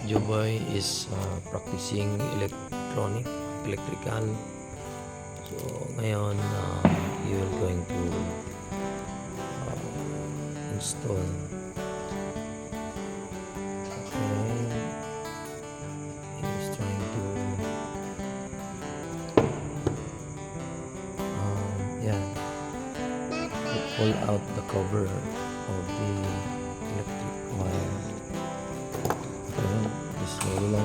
Joboy is practicing electrical. So ngayon, you're going to install. Okay. He's trying to pull out the cover of the electric wire. Okay. Slowly lang.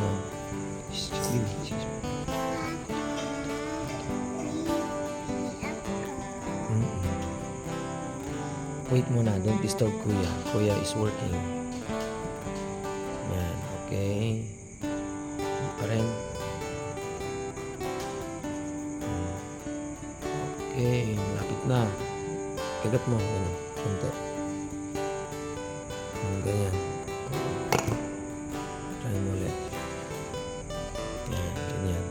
Wait muna, don't disturb Kuya. Kuya is working. Yan, okay. Pa rin. Okay, lapit na. Kagat mo, ganun. Kunti. Ganyan. Try mo ulit. Yan, ganyan.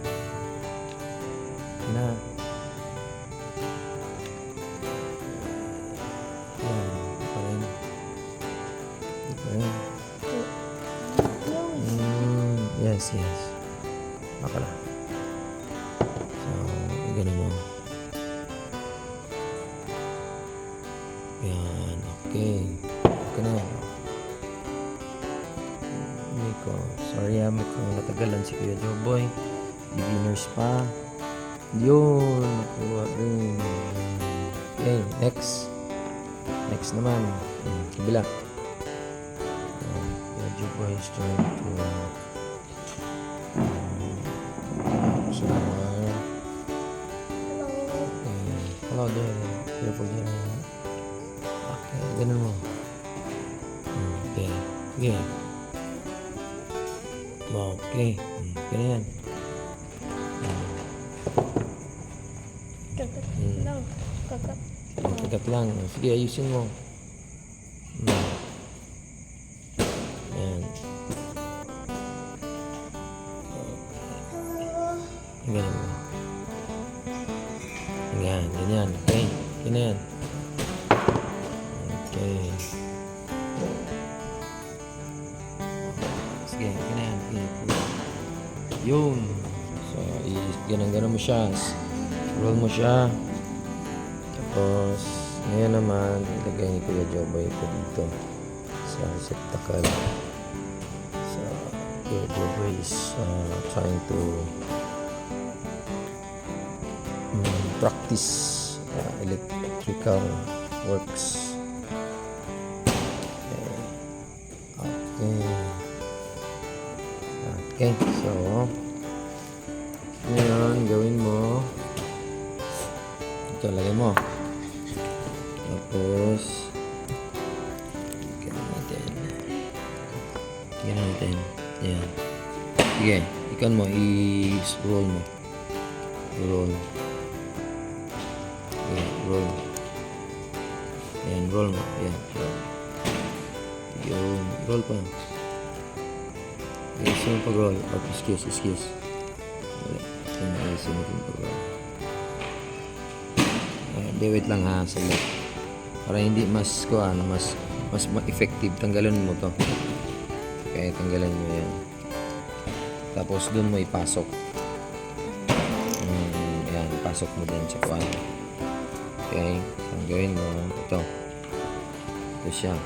Na. Yes. Baka lang. So, ganun mo. Yan, okay. Okay na yan. Miko, sorry mukhang natagalan si Kuya Joboy. Beginners pa. Yun, nakuha rin. Okay, next. Next naman. Kabila. Kuya Joboy is trying to hello there. Careful there. Okay, ganun mo. Okay. Okay. Okay. Ganyan. Kagat lang. Sige, ayusin mo. Ayan. Ganyan mo. Ganyan. Okay. Ganyan. Okay. Sige, ganyan. Yun. So, ganun mo siya. Roll mo siya. Tapos, ngayon naman, ilagay ni Kuya Joboy ito dito sa receptacle. So, Kuya Joboy is trying to practice electrical works. Okay, so ngayon gawin mo ito, lagay mo, tapos tignan natin yan, sige, ikan mo, i-roll mo, roll. Ayan, roll mo. Ayan, roll. Yun, roll pa. Ayusin mo pag-roll. Excuse. Ayusin mo pag-roll. Wait lang ha, saglit. Para hindi mas effective, tanggalin mo to. Okay, tanggalin mo yan. Tapos dun mo ipasok. Ayan, ipasok mo din sa kuwan. Okay, so ang gawin mo, ito siya.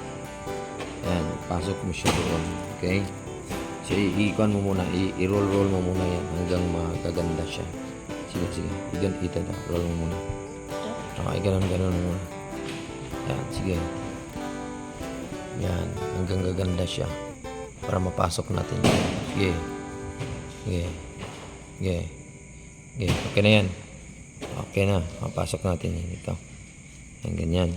Ayan, pasok mo siya doon. Okay, so i-kuan mo muna, i-roll mo muna yan hanggang magaganda siya. Sige, ito na, roll mo muna. Okay, ganun muna. Ayan, sige. Ayan, hanggang gaganda siya para mapasok natin. Sige, okay na yan. Okay na, mapasok natin yan ito. Yan, ganyan.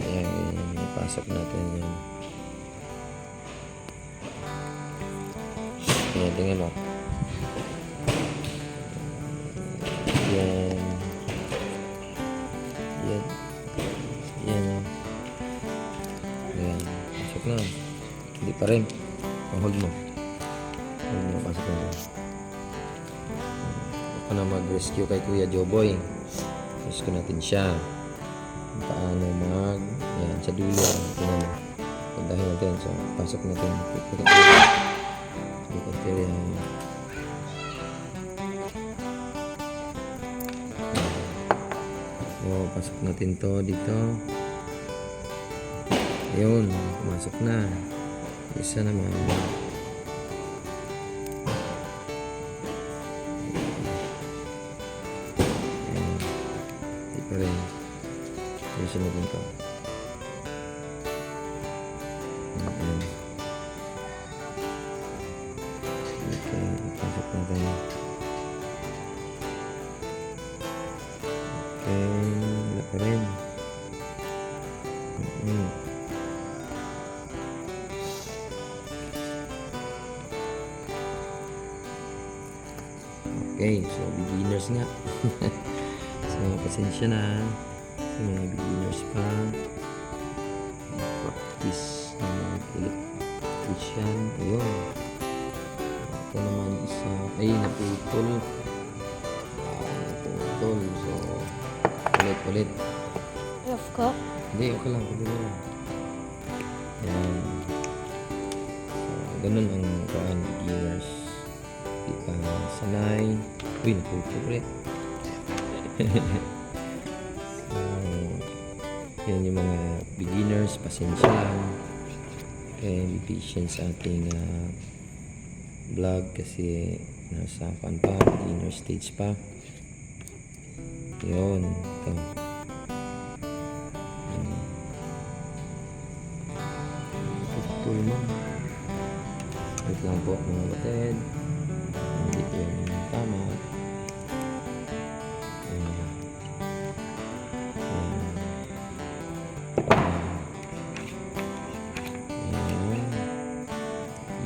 Yan, mapasok natin yan. Yan, tingin mo. Yan. Yan, pasok na. Hindi pa rin. Hold mo, pasok na yan. Na mag-rescue kay Kuya Joboy. Rescue natin siya. Paano yan, sa dulo. Tingnan mo. puntahin natin. So, pasok natin. Cafeteria. So, pasok natin to dito. Ayun, pumasok na. Isa naman. Ayan. Hindi pa rin. Ayusin natin to. Ayan. Okay, pasok natin. Okay, wala pa rin. Okay, so beginners nga. So, pasensya na. Kasi may beginners pa. Practice na mag-electrician. Ayun. Ito naman isa. Ay, naputol. Naputol. So, ulit. Off ko? Hindi, okay lang. Ayan. So, ganun ang kuhaan beginners. Di pa sanay. Uy, naputol ulit. So, yan yung mga beginners. Pasensya lang. Okay, be patient sa ating vlog kasi nasa pan pa, beginner stage pa. Yun. Ito. Putol mo. Wait lang po mga batid. Hindi po yung tama.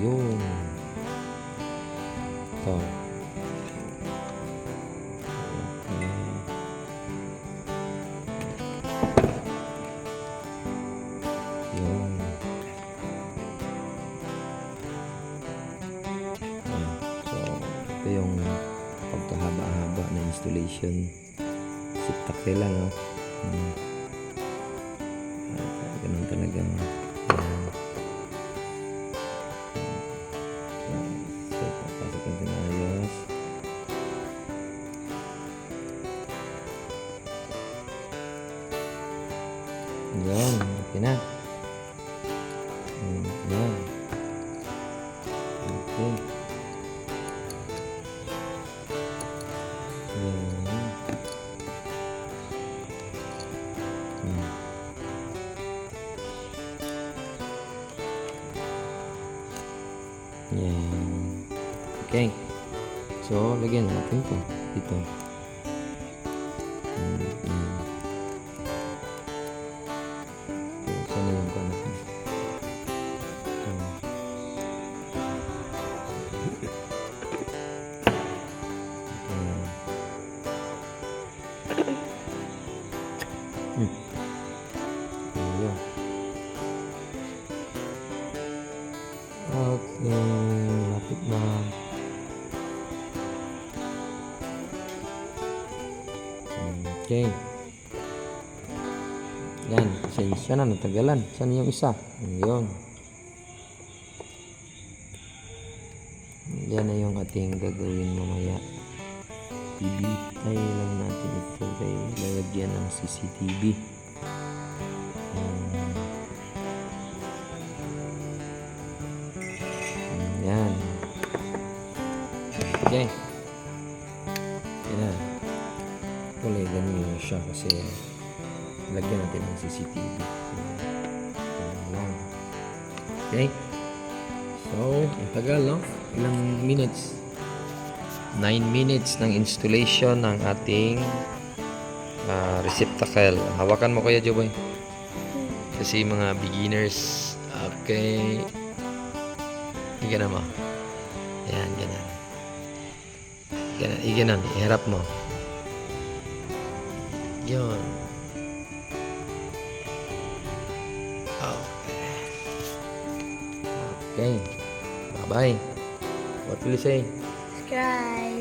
Yun. Ito. Yun. So, ito yung pagkahaba-haba na installation. Siktak lang, no? Ganun talaga. So, papasok natin na ayos. Yan, okay na. Yan. Okay. Yan. Yan. Okay. So, lagyan natin ito. Dito. Yan. Okay, saan na yung kanak mo? Ayan. Okay, lapit na. Okay. Yan, pasensya na, natagalan. Saan yung isa? Ayun. Yan na yung ating gagawin mamaya. Ibitay lang natin ito kay lalagyan ng CCTV. Yan. Okay. Yan na. Kulay ganyan siya kasi lagyan natin ng CCTV. Okay. So, ang tagal, no? Ilang minutes? 9 minutes ng installation ng ating receptacle. Hawakan mo Kuya Joboy. Kasi mga beginners. Okay. Iganan mo. Yan, ganan. Iganan. Iharap mo. Yun. Okay. Okay. Bye-bye. What will you say? Subscribe.